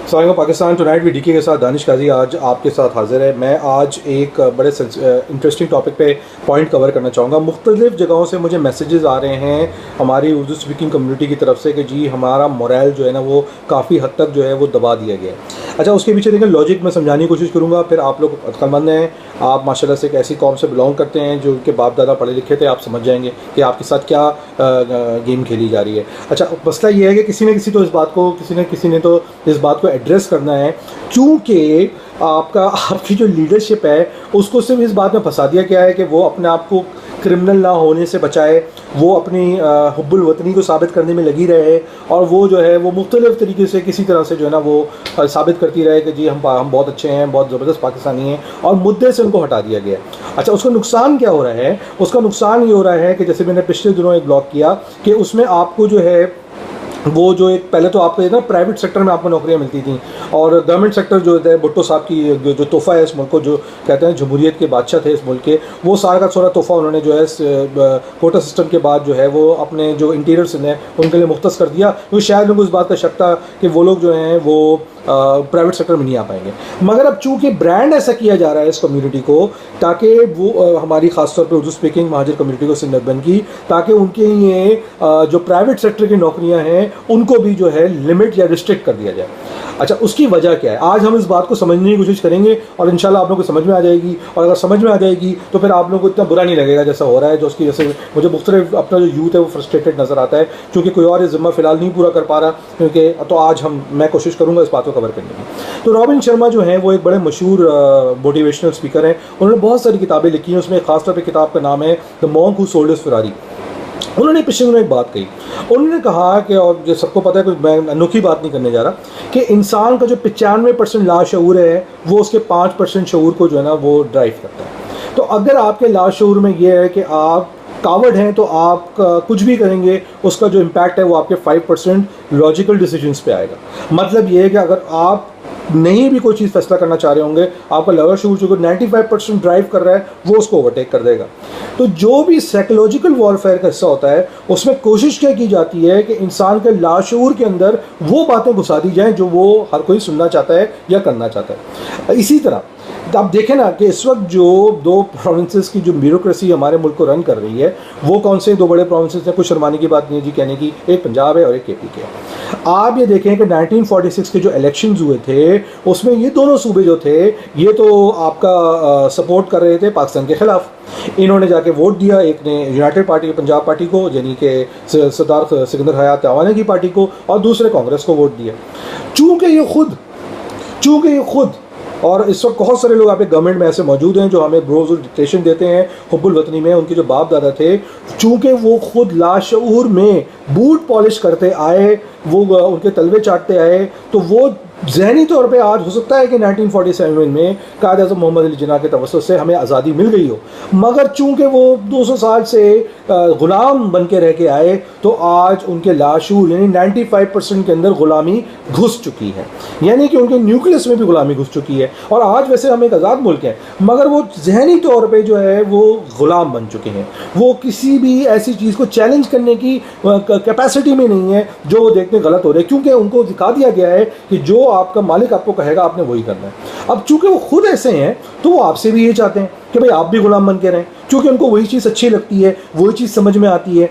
सलाम पाकिस्तान टुनाइट भी डीके के साथ दानिश काजी आज आपके साथ हाजिर है। मैं आज एक बड़े इंटरेस्टिंग टॉपिक पे पॉइंट कवर करना चाहूँगा। मुख्तलिफ़ जगहों से मुझे मैसेजेस आ रहे हैं हमारी उर्दू स्पीकिंग कम्युनिटी की तरफ से कि जी हमारा मोरल जो है ना वो काफ़ी हद तक जो है वो दबा दिया गया है। अच्छा, उसके पीछे देखें लॉजिक मैं समझाने की कोशिश करूँगा, फिर आप लोग अक्लमंद हैं, आप माशाल्लाह से एक ऐसी कौम से बिलोंग करते हैं जो उनके बाप दादा पढ़े लिखे थे, आप समझ जाएंगे कि आपके साथ क्या गेम खेली जा रही है। अच्छा, मसला ये है कि किसी न किसी ने तो इस बात को एड्रेस करना है, क्योंकि आपकी जो लीडरशिप है उसको सिर्फ इस बात में फंसा दिया गया है कि वो अपने आप को क्रिमिनल ना होने से बचाए, वो अपनी हुब्बुल वतनी को साबित करने में लगी रहे और वो जो है वो मुख्तलिफ़ तरीके से किसी तरह से जो है ना वो साबित करती रहे कि जी हम बहुत अच्छे हैं, बहुत ज़बरदस्त पाकिस्तानी हैं, और मुद्दे से उनको हटा दिया गया। अच्छा, उसका नुकसान क्या हो रहा है? उसका नुकसान ये हो रहा है कि जैसे मैंने पिछले दिनों एक ब्लॉग किया कि उसमें आपको जो है वो जो एक पहले तो आपको ना प्राइवेट सेक्टर में आपको नौकरियां मिलती थी, और गवर्नमेंट सेक्टर जो है भुट्टो साहब की जो तोहफ़ा है इस मुल्क को, जो कहते हैं जमहूरियत के बादशाह थे इस मुल्क के, वो सारा का सारा तोहफ़ा उन्होंने जो है कोटा सिस्टम के बाद जो है वो अपने जो इंटीरियर्स हैं उनके लिए मुख्तस कर दिया, क्योंकि शायद उनको इस बात का शक था कि वो लोग जो हैं वो प्राइवेट सेक्टर में नहीं आ पाएंगे। मगर अब चूँकि ब्रांड ऐसा किया जा रहा है इस कम्युनिटी को, ताकि वो हमारी ख़ासतौर पे उर्दू स्पीकिंग महाजर कम्युनिटी को सिंदत बन की, ताकि उनके ये जो प्राइवेट सेक्टर की नौकरियां हैं उनको भी जो है लिमिट या रिस्ट्रिक्ट कर दिया जाए। अच्छा, उसकी वजह क्या है? आज हम इस बात को समझने की कोशिश करेंगे और इंशाल्लाह आप लोगों को समझ में आ जाएगी, और अगर समझ में आ जाएगी तो फिर आप लोगों को इतना बुरा नहीं लगेगा जैसा हो रहा है, जो उसकी वजह से मुझे मुख्तलिफ अपना जो यूथ है वो फ्रस्ट्रेटेड नज़र आता है, क्योंकि कोई और ये ज़िम्मा फ़िलहाल नहीं पूरा कर पा रहा, क्योंकि तो आज मैं कोशिश करूँगा इस बात को कवर करने की। तो रॉबिन शर्मा जो है वो एक बड़े मशहूर मोटिवेशनल स्पीकर हैं, उन्होंने बहुत सारी किताबें लिखी हैं, उसमें ख़ासतौर पर किताब का नाम है the monk who sold his Ferrari. उन्होंने पिछले दिनों एक बात कही, उन्होंने कहा कि, और जो सबको पता है, कोई मैं अनोखी बात नहीं करने जा रहा, कि इंसान का जो 95% लाशऊर है वो उसके 5% शऊर को जो है ना वो ड्राइव करता है। तो अगर आपके लाशऊर में ये है कि आप कावर्ड हैं तो आप कुछ भी करेंगे, उसका जो इम्पैक्ट है वो आपके 5% लॉजिकल डिसीजंस पे आएगा। मतलब ये है कि अगर आप नहीं भी कोई चीज़ फैसला करना चाह रहे होंगे, आपका लोअर शूर जो 95% ड्राइव कर रहा है वो उसको ओवरटेक कर देगा। तो जो भी साइकोलॉजिकल वॉरफेयर का हिस्सा होता है उसमें कोशिश क्या की जाती है कि इंसान के लाशऊर के अंदर वो बातें घुसा दी जाएं जो वो हर कोई सुनना चाहता है या करना चाहता है। इसी तरह आप देखें ना कि इस वक्त जो दो प्रोविंसेस की जो ब्यूरोक्रेसी हमारे मुल्क को रन कर रही है, वो कौन से दो बड़े प्रोविंसेस हैं? कुछ शर्माने की बात नहीं है जी कहने की, एक पंजाब है और एक केपी के है। आप ये देखें कि 1946 के जो इलेक्शंस हुए थे उसमें ये दोनों सूबे जो थे ये तो आपका सपोर्ट कर रहे थे पाकिस्तान के ख़िलाफ़। इन्होंने जाके वोट दिया, एक ने यूनाइटेड पार्टी पंजाब पार्टी को, यानी कि सरदार सिकंदर हयात अवाना की पार्टी को, और दूसरे कांग्रेस को वोट दिया। चूँकि ये खुद और इस वक्त बहुत सारे लोग आप गवर्नमेंट में ऐसे मौजूद हैं जो हमें रोज़ डिक्टेशन देते हैं हुब्बुल वतनी में, उनके जो बाप दादा थे, चूँकि वो खुद लाशऊर में बूट पॉलिश करते आए, वो उनके तलवे चाटते आए, तो वो ज़हनी तौर पे आज हो सकता है कि 1947 में कायद आज़म मोहम्मद अली जिन्ना के तवस्सुत से हमें आज़ादी मिल गई हो, मगर चूँकि वो 200 साल से ग़ुलाम बन के रह के आए, तो आज उनके लाशूर यानी 95% के अंदर ग़ुलामी घुस चुकी है, यानी कि उनके न्यूक्लियस में भी ग़ुलामी घुस चुकी है। और आज वैसे हम एक आज़ाद मुल्क हैं, मगर वो ज़हनी तौर पर जो है वो ग़ुलाम बन चुके हैं। वो किसी भी ऐसी चीज़ को चैलेंज करने की कैपेसिटी में नहीं है जो वो देखने गलत हो रहे हैं, क्योंकि उनको दिखा दिया गया है कि जो आपका मालिक आपको कहेगा आपने वही करना है। अब चूंकि वो खुद ऐसे हैं तो वो आपसे भी ये चाहते हैं कि भाई आप भी गुलाम बन के रहें, क्योंकि उनको वही चीज़ अच्छी लगती है, वही चीज़ समझ में आती है।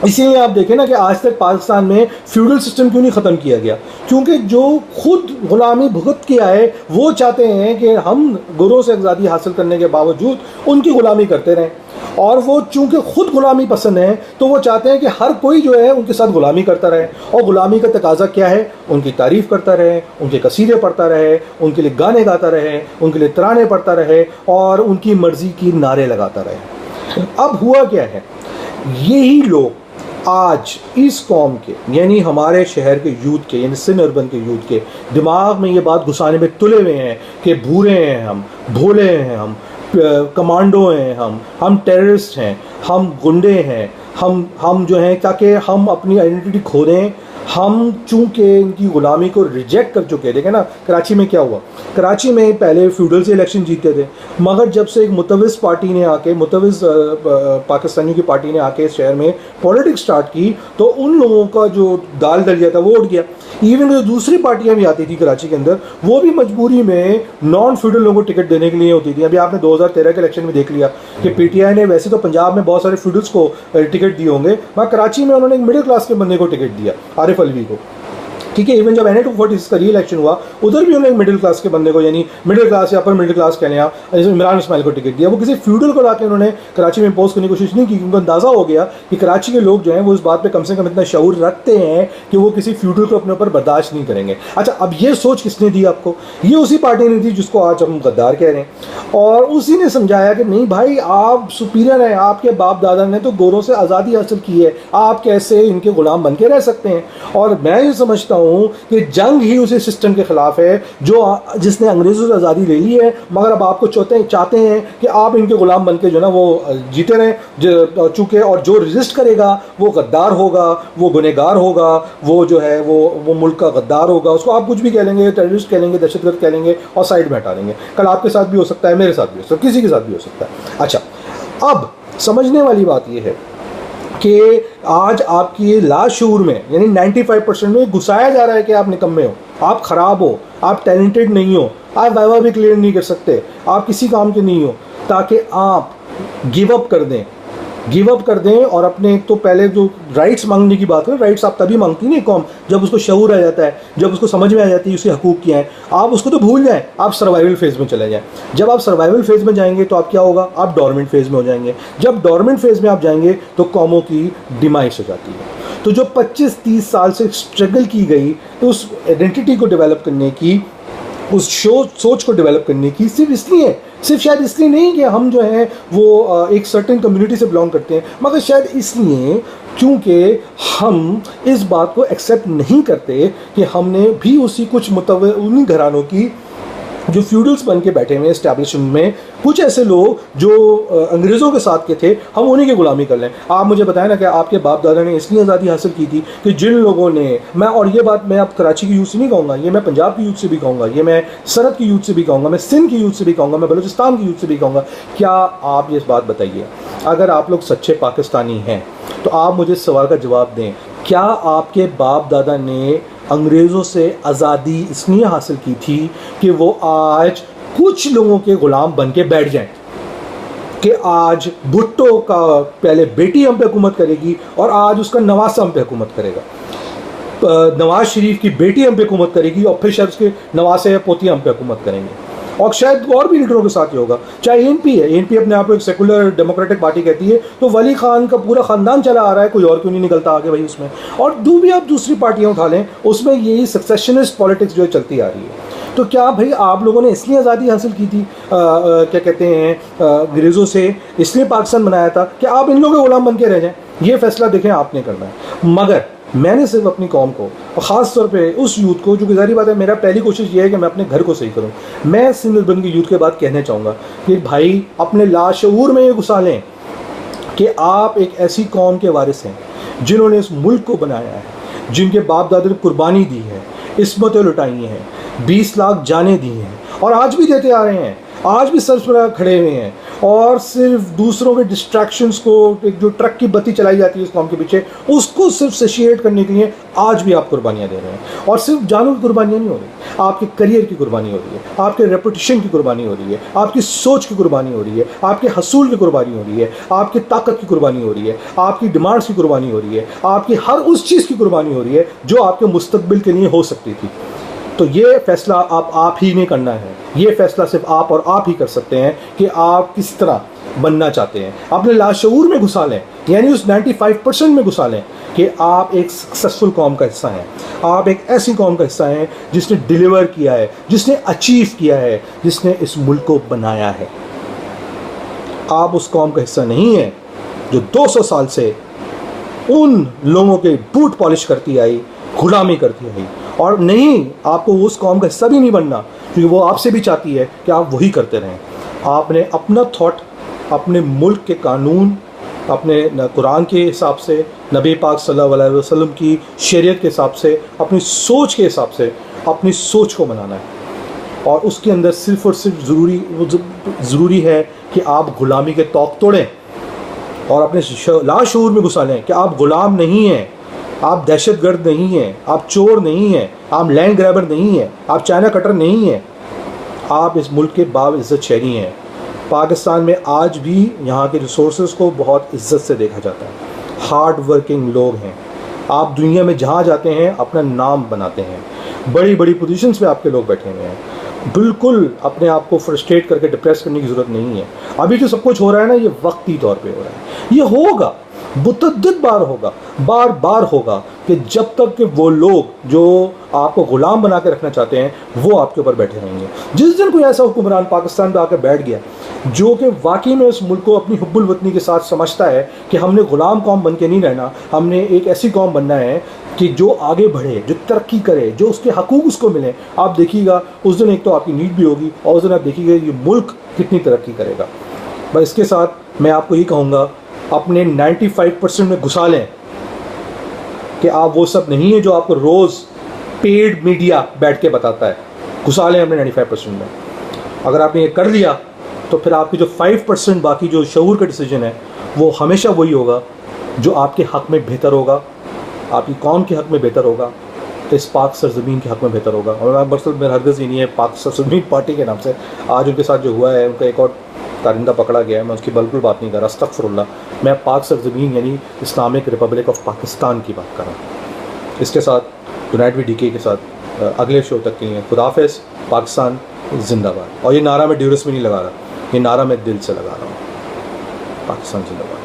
इसीलिए आप देखें ना कि आज तक पाकिस्तान में फ्यूडल सिस्टम क्यों नहीं ख़त्म किया गया, क्योंकि जो खुद गुलामी भुगत के आए वो चाहते हैं कि हम गुरों से आज़ादी हासिल करने के बावजूद उनकी गुलामी करते रहें, और वो चूंकि खुद गुलामी पसंद है तो वो चाहते हैं कि हर कोई जो है उनके साथ गुलामी करता रहे। और गुलामी का तकाजा क्या है? उनकी तारीफ़ करता रहे, उनके कसीदे पढ़ता रहे, उनके लिए गाने गाता रहे, उनके लिए तराने पढ़ता रहे और उनकी मर्ज़ी की नारे लगाता रहे। अब हुआ क्या है, यही लोग आज इस कौम के यानी हमारे शहर के यूथ के यानी सिंध अर्बन के यूथ के दिमाग में ये बात घुसाने में तुले हुए हैं कि भूरे हैं हम, भोले हैं हम, कमांडो हैं हम टेररिस्ट हैं, हम गुंडे हैं, हम जो हैं, ताकि हम अपनी आइडेंटिटी खो दें, हम चूंकि इनकी गुलामी को रिजेक्ट कर चुके, देखें ना कराची में क्या हुआ। कराची में पहले फ्यूडल से इलेक्शन जीतते थे, मगर जब से एक मुतविज़ पार्टी ने आके, मुतविज़ पाकिस्तानियों की पार्टी ने आके इस शहर में पॉलिटिक्स स्टार्ट की, तो उन लोगों का जो दाल दलिया था वो उठ गया। इवन जो दूसरी पार्टियां भी आती थी कराची के अंदर, वो भी मजबूरी में नॉन फ्यूडल लोगों को टिकट देने के लिए होती थी। अभी आपने 2013 के इलेक्शन में देख लिया कि पीटीआई ने, वैसे तो पंजाब में बहुत सारे फ्यूडल्स को टिकट दिए होंगे, मगर कराची में उन्होंने एक मिडिल क्लास के बंदे को टिकट दिया, आरिफ अलवी को, ठीक है। इवन जब NA 240 का री इलेक्शन हुआ, उधर भी उन्होंने मिडिल क्लास के बंदे को, यानी मिडिल क्लास या अपर मिडिल क्लास कहने आप, इमरान इस्माइल को टिकट दिया। वो किसी फ्यूडल को लाकर उन्होंने कराची में इम्पोज करने की कोशिश नहीं की, क्योंकि अंदाज़ा हो गया कि कराची के लोग जो हैं वो इस बात पे कम से कम इतना शऊर रखते हैं कि वो किसी फ्यूडल को अपने ऊपर बर्दाश्त नहीं करेंगे। अच्छा, अब ये सोच किसने दी आपको? ये उसी पार्टी ने दी जिसको आज हम गद्दार कह रहे हैं, और उसी ने समझाया कि नहीं भाई, आप सुपीरियर हैं, आपके बाप दादा ने तो गोरों से आज़ादी हासिल की है, आप कैसे इनके गुलाम बन के रह सकते हैं। और मैं ये समझता हूँ कि जंग ही उसी सिस्टम के खिलाफ है जिसने अंग्रेज़ों से आज़ादी ले ली है, मगर अब आपको चाहते हैं कि आप इनके गुलाम बन के जो ना वो जीते रहें चूँकि, और जो रजिस्ट करेगा वो गद्दार होगा, वो गुनहगार होगा, वो जो है वो मुल्क का गद्दार होगा। उसको आप कुछ भी कह लेंगे, टेररिस्ट कह लेंगे, दहशतगर्द कह लेंगे और साइड में हटा देंगे। कल आपके साथ भी हो सकता है, मेरे साथ भी हो सकता है, किसी के साथ भी हो सकता है। अच्छा, अब समझने वाली बात यह है कि आज आपकी लाशऊर में, यानी 95% में घुसाया जा रहा है कि आप निकम्मे हो, आप ख़राब हो, आप टैलेंटेड नहीं हो, आप वाइवा भी क्लियर नहीं कर सकते, आप किसी काम के नहीं हो, ताकि आप गिव अप कर दें और अपने, तो पहले जो राइट्स मांगने की बात है, राइट्स आप तभी मांगती नहीं कौम जब उसको शऊर आ जाता है, जब उसको समझ में आ जाती है उसके हकूक़ क्या है। आप उसको तो भूल जाएं, आप सर्वाइवल फेज़ में चले जाएं। जब आप सर्वाइवल फेज़ में जाएंगे तो आप क्या होगा, आप डोरमेंट फेज़ में हो जाएंगे। जब डोरमेंट फेज़ में आप जाएंगे तो कौमों की डिमाइस हो जाती है। तो जो 25-30 साल से स्ट्रगल की गई उस आइडेंटिटी को डेवलप करने की, उस सोच को डेवलप करने की, सिर्फ शायद इसलिए नहीं कि हम जो हैं वो एक सर्टेन कम्युनिटी से बिलोंग करते हैं, मगर शायद इसलिए क्योंकि हम इस बात को एक्सेप्ट नहीं करते कि हमने भी उन्हीं घरानों की जो फ्यूडल्स बन के बैठे हुए एस्टैब्लिशमेंट में, कुछ ऐसे लोग जो अंग्रेज़ों के साथ के थे, हम उन्हीं की गुलामी कर लें। आप मुझे बताएं ना कि आपके बाप दादा ने इसलिए आज़ादी हासिल की थी कि जिन लोगों ने, और ये बात मैं अब कराची की यूथ से नहीं कहूँगा, ये मैं पंजाब की यूथ से भी कहूँगा, ये मैं सरहद की यूथ से भी कहूँगा, मैं सिंध की यूथ से भी कहूँगा, मैं बलूचिस्तान की यूथ से भी कहूँगा। क्या आप ये बात बताइए, अगर आप लोग सच्चे पाकिस्तानी हैं तो आप मुझे इस सवाल का जवाब दें, क्या आपके बाप दादा ने अंग्रेज़ों से आज़ादी इसलिए हासिल की थी कि वो आज कुछ लोगों के ग़ुलाम बन के बैठ जाएं, कि आज भुट्टो का पहले बेटी हम पे हुकूमत करेगी और आज उसका नवासा हम पे हुकूमत करेगा, नवाज शरीफ की बेटी हम पे हुकूमत करेगी और फिर शायद उसके नवासे या पोती हम पे हुकूमत करेंगे, और शायद और भी लीडरों के साथ ही होगा। चाहे ANP है, ANP अपने आप को एक सेकुलर डेमोक्रेटिक पार्टी कहती है, तो वली खान का पूरा ख़ानदान चला आ रहा है, कोई और क्यों नहीं निकलता आगे भाई उसमें। और भी आप दूसरी पार्टियाँ उठा लें, उसमें यही सक्सेशनिस्ट पॉलिटिक्स जो है चलती आ रही है। तो क्या भाई आप लोगों ने इसलिए आज़ादी हासिल की थी, क्या कहते हैं, अंग्रेज़ों से, इसलिए पाकिस्तान बनाया था कि आप इन लोगों के ग़ुलाम बन के रह जाएँ? ये फ़ैसला देखें आपने करना है। मगर मैंने सिर्फ अपनी कौम को, और ख़ास तौर पे उस यूथ को, जो गुजारी बात है, मेरा पहली कोशिश ये है कि मैं अपने घर को सही करूं। मैं सिंध बन की यूथ के बाद कहना चाहूँगा कि भाई अपने लाशऊर में ये घुसा लें कि आप एक ऐसी कौम के वारिस हैं जिन्होंने इस मुल्क को बनाया है, जिनके बाप दादा ने कुर्बानी दी है, इस्मतें लुटाई हैं, 20 लाख जानें दी हैं और आज भी देते आ रहे हैं, आज भी सर पर खड़े हुए हैं, और सिर्फ दूसरों के डिस्ट्रैक्शंस को, एक जो ट्रक की बत्ती चलाई जाती है इस कौम के पीछे, उसको सिर्फ सशिएट करने के लिए आज भी आप कुर्बानियाँ दे रहे हैं। और सिर्फ जानों की कुर्बानियाँ नहीं हो रही, आपके करियर की कुर्बानी हो रही है, आपके रेपुटेशन की कुर्बानी हो रही है, आपकी सोच की कुर्बानी हो रही है, आपके हसूल की कुर्बानी हो रही है, आपकी ताकत की कुर्बानी हो रही है, आपकी डिमांड्स की कुर्बानी हो रही है, आपकी हर उस चीज़ की कुर्बानी हो रही है जो आपके मुस्तकबिल के लिए हो सकती थी। तो ये फैसला आप ही ने करना है, ये फैसला सिर्फ आप और आप ही कर सकते हैं कि आप किस तरह बनना चाहते हैं। अपने लाशऊर में घुसा लें, यानी उस 95% में घुसा लें कि आप एक सक्सेसफुल कौम का हिस्सा हैं, आप एक ऐसी कौम का हिस्सा हैं जिसने डिलीवर किया है, जिसने अचीव किया है, जिसने इस मुल्क को बनाया है। आप उस कौम का हिस्सा नहीं हैं जो 200 साल से उन लोगों के बूट पॉलिश करती आई, गुलामी करती आई, और नहीं, आपको उस कौम का हिस्सा भी नहीं बनना, क्योंकि वो आपसे भी चाहती है कि आप वही करते रहें। आपने अपना थॉट, अपने मुल्क के कानून अपने कुरान के हिसाब से, नबी पाक सल्लल्लाहु अलैहि वसल्लम की शरीयत के हिसाब से, अपनी सोच के हिसाब से अपनी सोच को बनाना है। और उसके अंदर सिर्फ़ और सिर्फ ज़रूरी है कि आप ग़ुलामी के तौक तोड़ें और अपने लाशऊर में घुसा लें कि आप ग़ुलाम नहीं हैं, आप दहशतगर्द नहीं हैं, आप चोर नहीं हैं, आप लैंड ग्रैबर नहीं हैं, आप चाइना कटर नहीं हैं, आप इस मुल्क के बाइज़्ज़त शहरी हैं। पाकिस्तान में आज भी यहाँ के रिसोर्सेज को बहुत इज्जत से देखा जाता है। हार्ड वर्किंग लोग हैं। आप दुनिया में जहाँ जाते हैं अपना नाम बनाते हैं। बड़ी बड़ी पोजीशंस पे आपके लोग बैठे हुए हैं। बिल्कुल अपने आप को फ्रस्ट्रेट करके डिप्रेस करने की ज़रूरत नहीं है। अभी जो सब कुछ हो रहा है ना, ये वक्ती तौर पे हो रहा है। ये होगा, मुतअद्दिद बार होगा, बार बार होगा, कि जब तक कि वो लोग जो आपको ग़ुलाम बना के रखना चाहते हैं वो आपके ऊपर बैठे रहेंगे। जिस दिन कोई ऐसा हुक्मरान पाकिस्तान पे आकर बैठ गया जो कि वाकई में उस मुल्क को अपनी हुब्बुल वतनी के साथ समझता है कि हमने ग़ुलाम कौम बन के नहीं रहना, हमने एक ऐसी कौम बनना है कि जो आगे बढ़े, जो तरक्की करे, जो उसके हकूक़ उसको मिले, आप देखिएगा उस दिन एक तो आपकी नीड भी होगी और उस दिन आप देखिएगा ये मुल्क कितनी तरक्की करेगा। बस इसके साथ मैं आपको ये कहूँगा, अपने 95% में घुसा लें कि आप वो सब नहीं है जो आपको रोज़ पेड मीडिया बैठ के बताता है। घुसा लें अपने 95% में। अगर आपने ये कर लिया तो फिर आपकी जो 5% बाकी जो शऊर का डिसीजन है वो हमेशा वही होगा जो आपके हक़ में बेहतर होगा, आपकी कौम के हक़ में बेहतर होगा, तो इस पाक सरज़मीन के हक़ में बेहतर होगा। और मकसद मेरा हरगिज़ ही नहीं है पाक सरज़मीन पार्टी के नाम से आज उनके साथ जो हुआ है, उनका एक और कारिंदा पकड़ा गया है, मैं उसकी बिल्कुल बात नहीं कर रहा, अस्तग़फ़िरुल्लाह। मैं पाक सरज़मीन यानी इस्लामिक रिपब्लिक ऑफ पाकिस्तान की बात कर रहा हूँ। इसके साथ यूनाइट विद डीके के साथ अगले शो तक के लिए खुदा हाफ़िज़। पाकिस्तान जिंदाबाद। और ये नारा मैं ड्यूरस में नहीं लगा रहा, ये नारा मैं दिल से लगा रहा हूँ। पाकिस्तान जिंदाबाद।